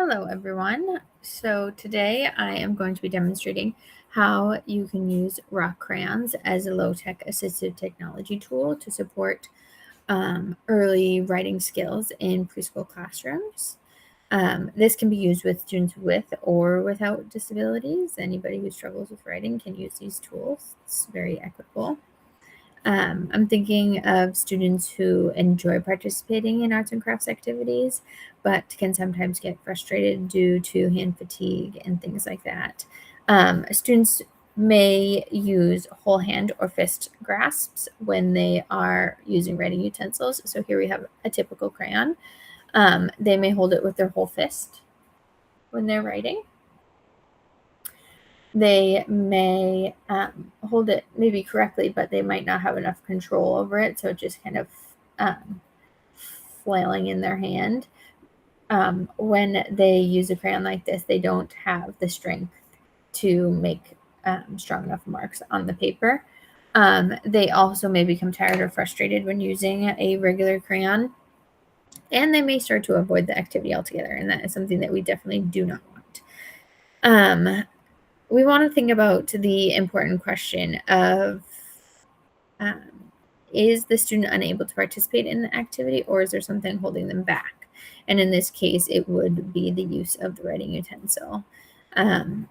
Hello everyone. So today I am going to be demonstrating how you can use rock crayons as a low-tech assistive technology tool to support early writing skills in preschool classrooms. This can be used with students with or without disabilities. Anybody who struggles with writing can use these tools. It's very equitable. I'm thinking of students who enjoy participating in arts and crafts activities, but can sometimes get frustrated due to hand fatigue and things like that. Students may use whole hand or fist grasps when they are using writing utensils. So here we have a typical crayon. They may hold it with their whole fist when they're writing. They may hold it maybe correctly, but they might not have enough control over it, so just kind of flailing in their hand. When they use a crayon like this, they don't have the strength to make strong enough marks on the paper. They also may become tired or frustrated when using a regular crayon, and they may start to avoid the activity altogether, and that is something that we definitely do not want. We want to think about the important question of is the student unable to participate in the activity, or is there something holding them back? And in this case, it would be the use of the writing utensil.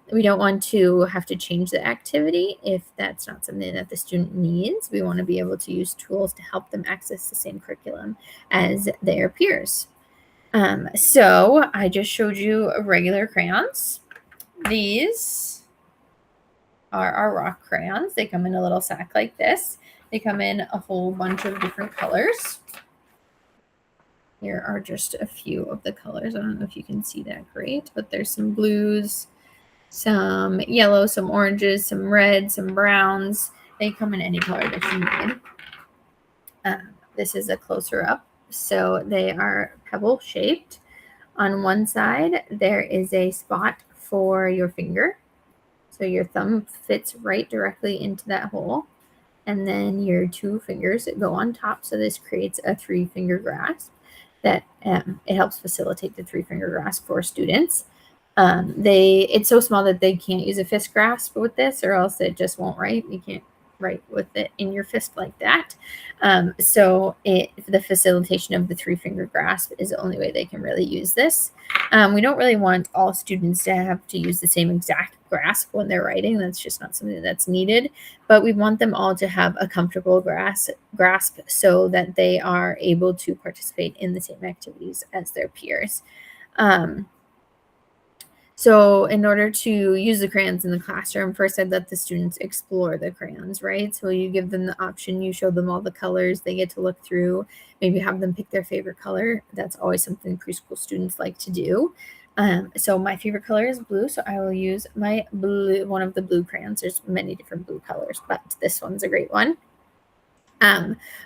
We don't want to have to change the activity if that's not something that the student needs. We want to be able to use tools to help them access the same curriculum as their peers. So I just showed you regular crayons. These are our rock crayons. They come in a little sack like this. They come in a whole bunch of different colors. Here are just a few of the colors. I don't know if you can see that great, but there's some blues, some yellow, some oranges, some red, some browns. They come in any color that you need. This is a closer up. So they are pebble shaped. On one side, there is a spot for your finger. So your thumb fits right directly into that hole. And then your two fingers go on top. So this creates a 3-finger grasp that it helps facilitate the 3-finger grasp for students. It's so small that they can't use a fist grasp with this, or else it just won't write. You can't write with it in your fist like that. So the facilitation of the 3-finger grasp is the only way they can really use this. We don't really want all students to have to use the same exact grasp when they're writing. That's just not something that's needed. But we want them all to have a comfortable grasp so that they are able to participate in the same activities as their peers. So in order to use the crayons in the classroom, first I'd let the students explore the crayons, right? So you give them the option, you show them all the colors, they get to look through, maybe have them pick their favorite color. That's always something preschool students like to do. So my favorite color is blue, so I will use my blue, one of the blue crayons. There's many different blue colors, but this one's a great one.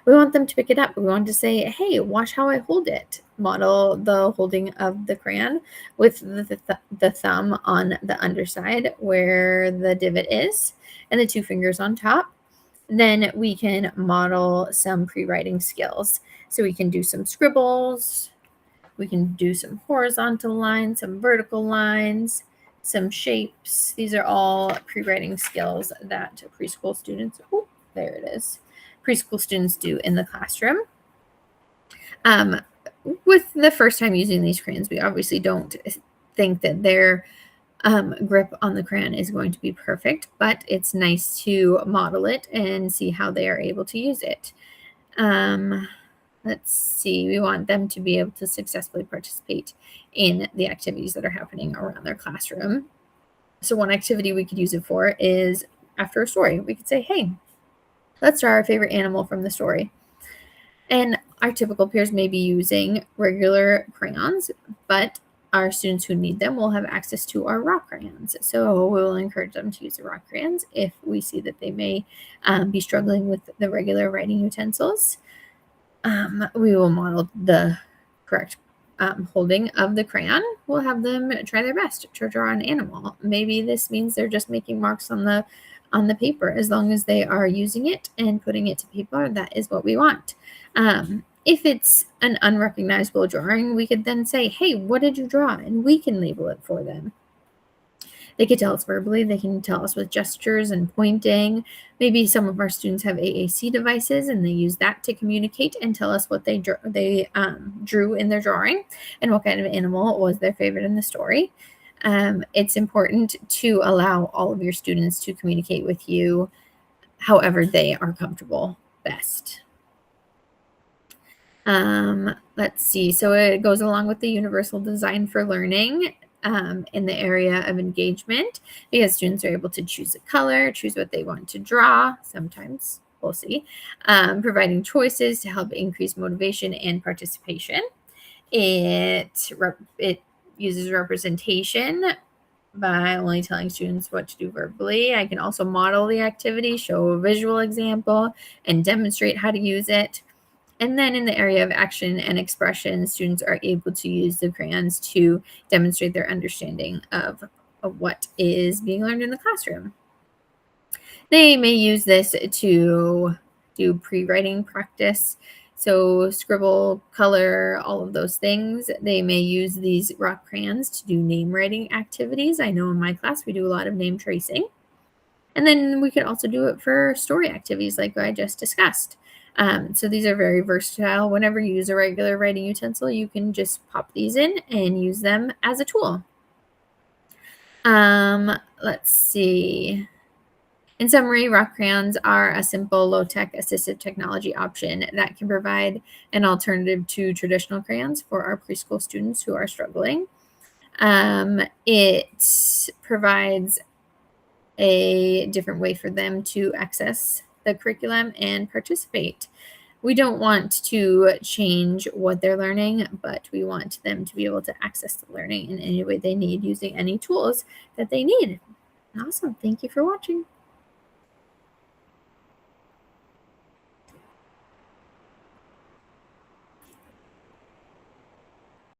We want them to pick it up. We want to say, hey, watch how I hold it. Model the holding of the crayon with the thumb on the underside where the divot is and the 2 fingers on top. Then we can model some pre-writing skills. So we can do some scribbles. We can do some horizontal lines, some vertical lines, some shapes. These are all pre-writing skills that preschool students, there it is, preschool students do in the classroom. With the first time using these crayons, we obviously don't think that their grip on the crayon is going to be perfect, but it's nice to model it and see how they are able to use it. Let's see, we want them to be able to successfully participate in the activities that are happening around their classroom. So one activity we could use it for is after a story. We could say, hey, let's draw our favorite animal from the story. And our typical peers may be using regular crayons, but our students who need them will have access to our rock crayons. So we'll encourage them to use the rock crayons if we see that they may be struggling with the regular writing utensils. We will model the correct holding of the crayon. We'll have them try their best to draw an animal. Maybe this means they're just making marks on the paper. As long as they are using it and putting it to paper, that is what we want. If it's an unrecognizable drawing, we could then say, hey, what did you draw? And we can label it for them. They could tell us verbally. They can tell us with gestures and pointing. Maybe some of our students have AAC devices and they use that to communicate and tell us what they drew in their drawing and what kind of animal was their favorite in the story. It's important to allow all of your students to communicate with you however they are comfortable best. Let's see. So it goes along with the universal design for learning in the area of engagement, because students are able to choose a color, choose what they want to draw. Sometimes we'll see. Providing choices to help increase motivation and participation. It uses representation by only telling students what to do verbally. I can also model the activity, show a visual example, and demonstrate how to use it. And then in the area of action and expression, students are able to use the crayons to demonstrate their understanding of what is being learned in the classroom. They may use this to do pre-writing practice. So scribble, color, all of those things. They may use these rock crayons to do name writing activities. I know in my class we do a lot of name tracing. And then we could also do it for story activities like I just discussed. So these are very versatile. Whenever you use a regular writing utensil, you can just pop these in and use them as a tool. Let's see. In summary, rock crayons are a simple, low-tech assistive technology option that can provide an alternative to traditional crayons for our preschool students who are struggling. It provides a different way for them to access the curriculum and participate. We don't want to change what they're learning, but we want them to be able to access the learning in any way they need using any tools that they need. Awesome. Thank you for watching.